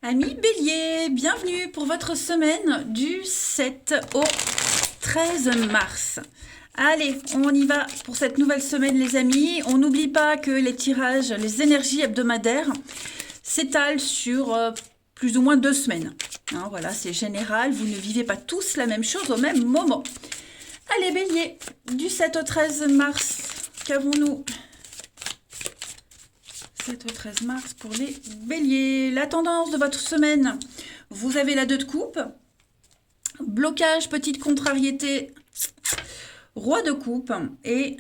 Amis Bélier, bienvenue pour votre semaine du 7 au 13 mars. Allez, on y va pour cette nouvelle semaine les amis. On n'oublie pas que les tirages, les énergies hebdomadaires s'étalent sur plus ou moins 2 semaines. Hein, voilà, c'est général, vous ne vivez pas tous la même chose au même moment. Allez Bélier, du 7 au 13 mars, qu'avons-nous ? 7 au 13 mars pour les béliers. La tendance de votre semaine, vous avez la 2 de coupe, blocage, petite contrariété, roi de coupe et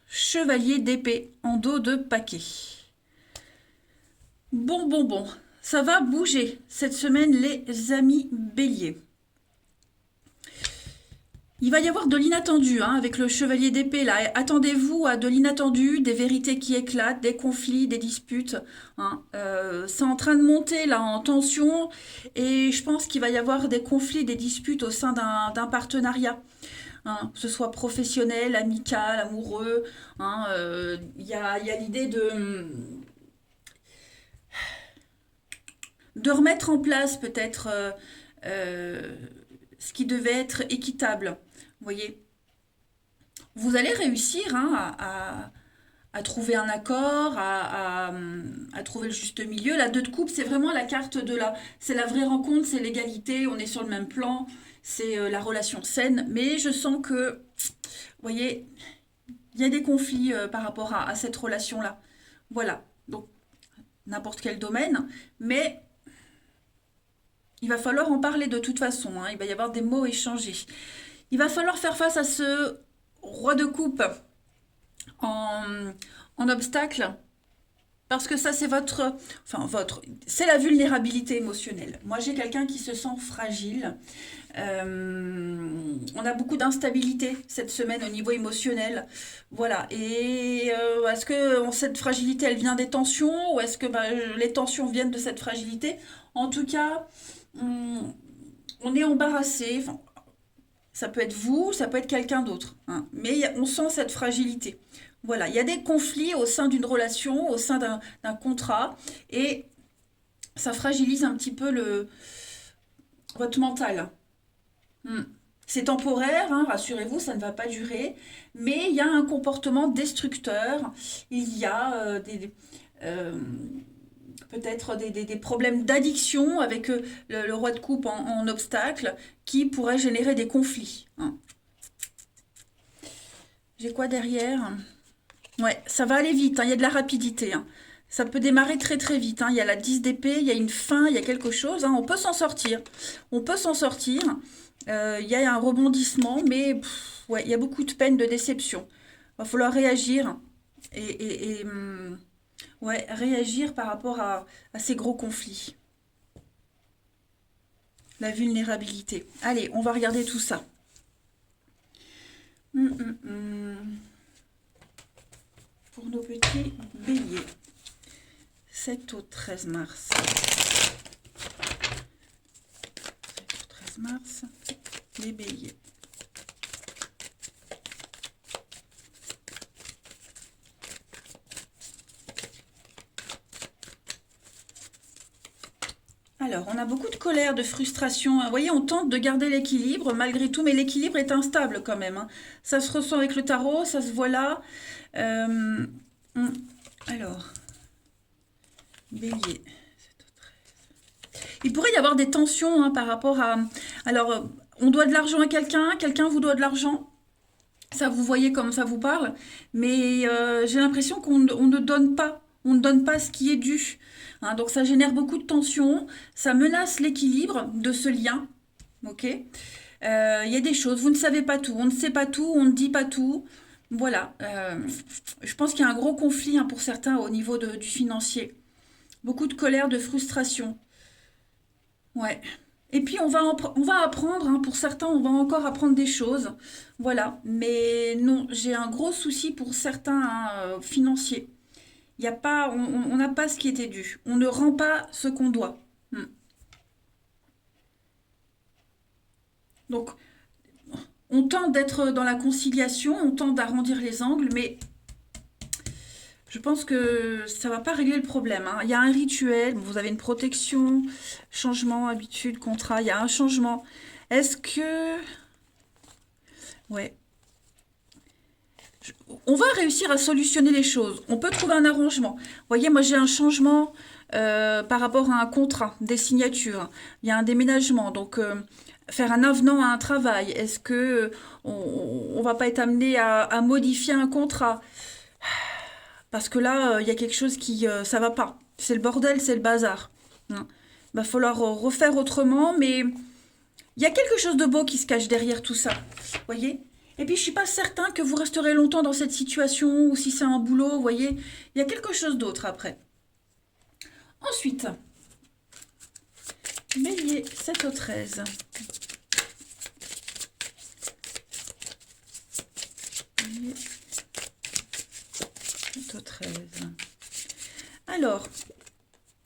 chevalier d'épée en dos de paquet. Bon, ça va bouger cette semaine les amis béliers. Il va y avoir de l'inattendu avec le chevalier d'épée là. Attendez-vous à de l'inattendu, des vérités qui éclatent, des conflits, des disputes. C'est en train de monter là en tension et je pense qu'il va y avoir des conflits, des disputes au sein d'un partenariat. Que ce soit professionnel, amical, amoureux. Il y a l'idée de remettre en place peut-être ce qui devait être équitable. Vous voyez, vous allez réussir à trouver un accord, à trouver le juste milieu. La 2 de coupe, c'est vraiment la carte c'est la vraie rencontre, c'est l'égalité, on est sur le même plan, c'est la relation saine. Mais je sens que, vous voyez, il y a des conflits par rapport à cette relation-là. Voilà, donc n'importe quel domaine, mais il va falloir en parler de toute façon, il va y avoir des mots échangés. Il va falloir faire face à ce roi de coupe en obstacle, parce que ça c'est c'est la vulnérabilité émotionnelle. Moi j'ai quelqu'un qui se sent fragile. On a beaucoup d'instabilité cette semaine au niveau émotionnel. Voilà. Et est-ce que cette fragilité elle vient des tensions ou est-ce que les tensions viennent de cette fragilité? En tout cas, on est embarrassé. Enfin, ça peut être vous, ça peut être quelqu'un d'autre. Mais on sent cette fragilité. Voilà, il y a des conflits au sein d'une relation, au sein d'un contrat, et ça fragilise un petit peu votre mental. C'est temporaire, rassurez-vous, ça ne va pas durer, mais il y a un comportement destructeur, il y a euh, peut-être des problèmes d'addiction avec le roi de coupe en obstacle qui pourrait générer des conflits. J'ai quoi derrière? Ouais, ça va aller vite, il y a de la rapidité. Ça peut démarrer très très vite. Il y a la 10 d'épée, il y a une fin, il y a quelque chose. On peut s'en sortir. On peut s'en sortir. Il y a un rebondissement, mais ouais, il y a beaucoup de peine, de déception. Il va falloir réagir ouais, réagir par rapport à ces gros conflits. La vulnérabilité. Allez, on va regarder tout ça. Pour nos petits béliers. 7 au 13 mars. 7 au 13 mars, les béliers. Alors, on a beaucoup de colère, de frustration. Vous voyez, on tente de garder l'équilibre malgré tout, mais l'équilibre est instable quand même. Ça se ressent avec le tarot, ça se voit là. Alors, bélier. Il pourrait y avoir des tensions par rapport à... Alors, on doit de l'argent à quelqu'un, quelqu'un vous doit de l'argent. Ça, vous voyez comme ça vous parle. Mais j'ai l'impression qu'on ne donne pas. On ne donne pas ce qui est dû. Donc ça génère beaucoup de tensions. Ça menace l'équilibre de ce lien. Ok. Il y a des choses, vous ne savez pas tout. On ne sait pas tout, on ne dit pas tout. Voilà. Je pense qu'il y a un gros conflit pour certains au niveau du financier. Beaucoup de colère, de frustration. Ouais. Et puis on va apprendre, pour certains, on va encore apprendre des choses. Voilà. Mais non, j'ai un gros souci pour certains financiers. Il y a pas, on n'a pas ce qui était dû. On ne rend pas ce qu'on doit. Donc, on tente d'être dans la conciliation, on tente d'arrondir les angles, mais Je pense que ça va pas régler le problème, hein. Il y a un rituel, bon, vous avez une protection, changement, habitude, contrat, il y a un changement. Est-ce que... Ouais. Je- On va réussir à solutionner les choses. On peut trouver un arrangement. Vous voyez, moi j'ai un changement par rapport à un contrat, des signatures. Il y a un déménagement, donc faire un avenant à un travail. Est-ce que on va pas être amené à modifier un contrat? Parce que là, il y a quelque chose qui, ça va pas. C'est le bordel, c'est le bazar. Hein. Va falloir refaire autrement, mais il y a quelque chose de beau qui se cache derrière tout ça. Voyez? Et puis je suis pas certain que vous resterez longtemps dans cette situation ou si c'est un boulot, vous voyez? Il y a quelque chose d'autre après. Ensuite, Bélier, 7 au 13. Bélier, 7 au 13. Alors,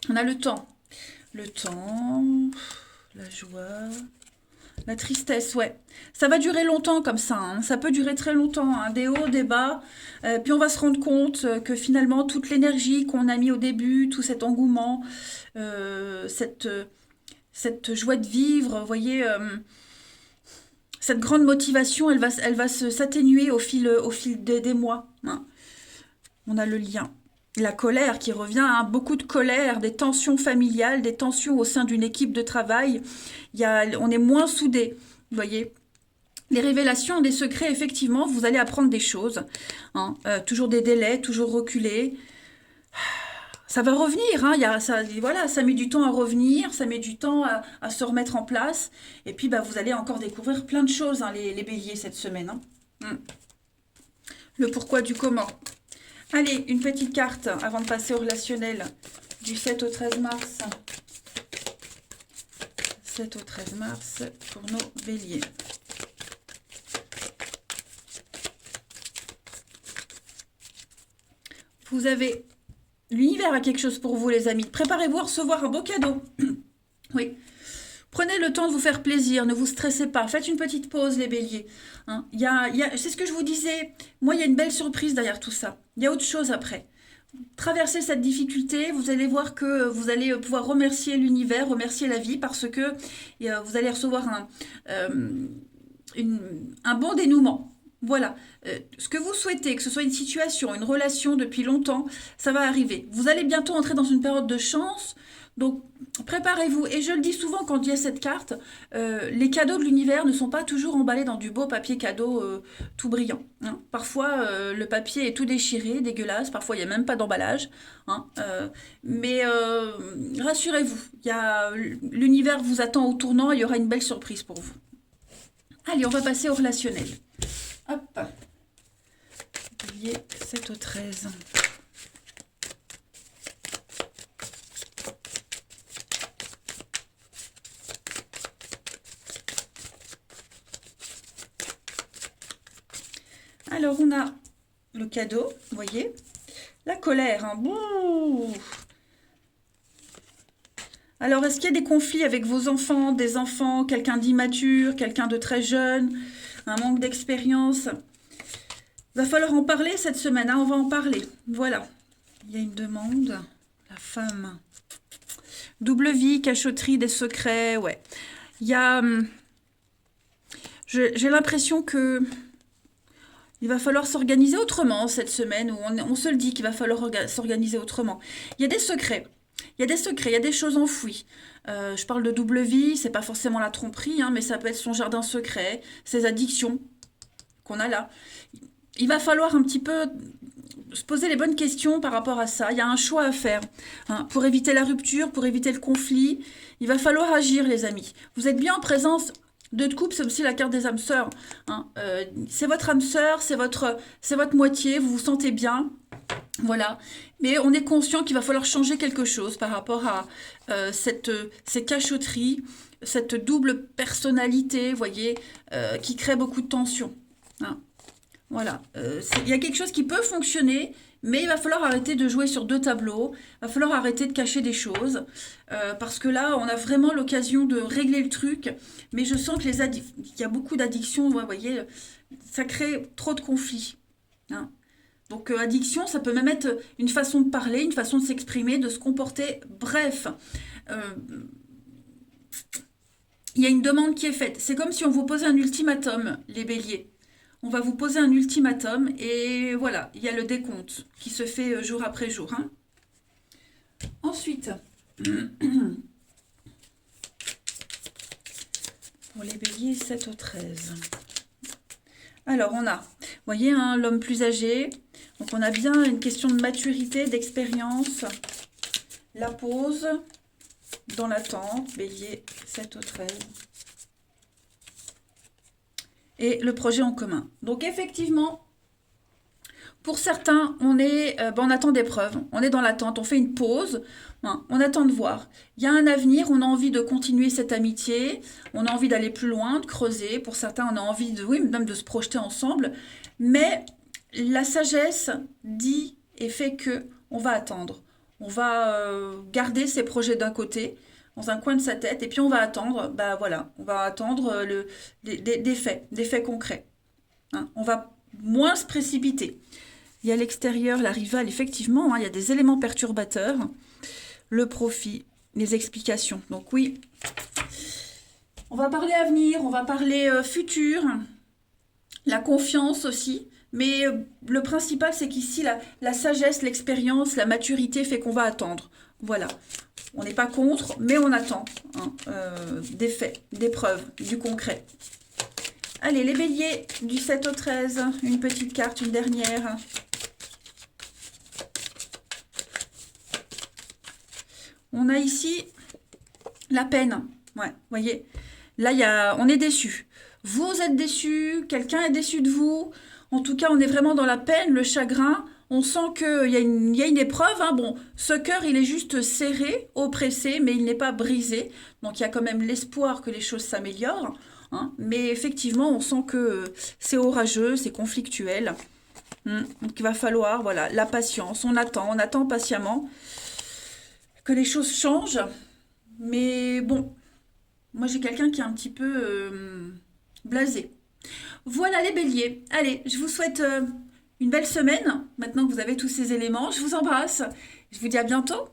on a le temps. Le temps, la joie, la tristesse, ouais. Ça va durer longtemps comme ça, hein. Ça peut durer très longtemps, hein. Des hauts, des bas. Puis on va se rendre compte que finalement, toute l'énergie qu'on a mis au début, tout cet engouement, cette, cette joie de vivre, vous voyez, cette grande motivation, elle va s'atténuer au fil des mois, hein. On a le lien. La colère qui revient, hein, beaucoup de colère, des tensions familiales, des tensions au sein d'une équipe de travail. On est moins soudés, vous voyez. Les révélations, des secrets, effectivement, vous allez apprendre des choses, hein. Toujours des délais, toujours reculés. Ça va revenir, hein, voilà, ça met du temps à revenir, ça met du temps à se remettre en place. Et puis, bah, vous allez encore découvrir plein de choses, hein, les béliers, cette semaine, hein. Le pourquoi du comment. Allez, une petite carte avant de passer au relationnel du 7 au 13 mars. 7 au 13 mars pour nos béliers. Vous avez... L'univers a quelque chose pour vous, les amis. Préparez-vous à recevoir un beau cadeau. Oui. Prenez le temps de vous faire plaisir, ne vous stressez pas. Faites une petite pause, les béliers. Hein. C'est ce que je vous disais. Moi, il y a une belle surprise derrière tout ça. Il y a autre chose après. Traversez cette difficulté, vous allez voir que vous allez pouvoir remercier l'univers, remercier la vie, parce que vous allez recevoir un bon dénouement. Voilà. Ce que vous souhaitez, que ce soit une situation, une relation depuis longtemps, ça va arriver. Vous allez bientôt entrer dans une période de chance, donc préparez-vous. Et je le dis souvent quand il y a cette carte, les cadeaux de l'univers ne sont pas toujours emballés dans du beau papier cadeau tout brillant, hein. Parfois, le papier est tout déchiré, dégueulasse. Parfois, il n'y a même pas d'emballage, hein. Mais rassurez-vous, l'univers vous attend au tournant. Il y aura une belle surprise pour vous. Allez, on va passer au relationnel. Hop. Bélier, 7 au 13. Alors, on a le cadeau, vous voyez. La colère, hein. Bouh. Alors, est-ce qu'il y a des conflits avec vos enfants, des enfants, quelqu'un d'immature, quelqu'un de très jeune, un manque d'expérience? Va falloir en parler cette semaine, hein, on va en parler. Voilà. Il y a une demande. La femme. Double vie, cachotterie, des secrets, ouais. Il y a... J'ai l'impression que... Il va falloir s'organiser autrement cette semaine, où on se le dit qu'il va falloir s'organiser autrement. Il y a des secrets. Il y a des secrets, il y a des choses enfouies. Je parle de double vie, c'est pas forcément la tromperie, hein, mais ça peut être son jardin secret, ses addictions qu'on a là. Il va falloir un petit peu se poser les bonnes questions par rapport à ça. Il y a un choix à faire, hein, pour éviter la rupture, pour éviter le conflit. Il va falloir agir, les amis. Vous êtes bien en présence de couple, c'est aussi la carte des âmes sœurs, hein. C'est votre âme sœur, c'est votre moitié, vous vous sentez bien. Voilà, mais on est conscient qu'il va falloir changer quelque chose par rapport à ces cachotteries, cette double personnalité, vous voyez, qui crée beaucoup de tension, hein. Voilà, il y a quelque chose qui peut fonctionner, mais il va falloir arrêter de jouer sur deux tableaux, il va falloir arrêter de cacher des choses, parce que là, on a vraiment l'occasion de régler le truc, mais je sens que il y a beaucoup d'addictions, vous voyez, ça crée trop de conflits, hein. Donc addiction, ça peut même être une façon de parler, une façon de s'exprimer, de se comporter. Bref, euh, il y a une demande qui est faite. C'est comme si on vous posait un ultimatum, les béliers. On va vous poser un ultimatum et voilà, il y a le décompte qui se fait jour après jour, hein. Ensuite, pour les béliers, 7 au 13. Alors, on a, vous voyez, hein, l'homme plus âgé. Donc, on a bien une question de maturité, d'expérience. La pause dans l'attente, bélier, 7 au 13. Et le projet en commun. Donc, effectivement, pour certains, on attend des preuves. On est dans l'attente, on fait une pause. Hein, on attend de voir. Il y a un avenir, on a envie de continuer cette amitié, on a envie d'aller plus loin, de creuser. Pour certains, on a envie de, oui, même de se projeter ensemble. Mais la sagesse dit et fait que on va attendre. On va garder ses projets d'un côté, dans un coin de sa tête, et puis on va attendre, bah voilà, on va attendre des faits concrets. Hein, on va moins se précipiter. Il y a l'extérieur, la rivale, effectivement, hein, il y a des éléments perturbateurs. Le profit, les explications. Donc oui, on va parler avenir, on va parler futur, la confiance aussi. Mais le principal, c'est qu'ici, la sagesse, l'expérience, la maturité fait qu'on va attendre. Voilà. On n'est pas contre, mais on attend hein, des faits, des preuves, du concret. Allez, les béliers, du 7 au 13, une petite carte, une dernière. On a ici la peine. Ouais, vous voyez. Là, on est déçu. Vous êtes déçu, quelqu'un est déçu de vous. En tout cas, on est vraiment dans la peine, le chagrin. On sent qu'il y a une épreuve. Hein. Bon, ce cœur, il est juste serré, oppressé, mais il n'est pas brisé. Donc, il y a quand même l'espoir que les choses s'améliorent. Hein. Mais effectivement, on sent que c'est orageux, c'est conflictuel. Donc, il va falloir, voilà, la patience. On attend patiemment que les choses changent. Mais bon, moi, j'ai quelqu'un qui est un petit peu blasé. Voilà les béliers. Allez, je vous souhaite une belle semaine. Maintenant que vous avez tous ces éléments, je vous embrasse. Je vous dis à bientôt.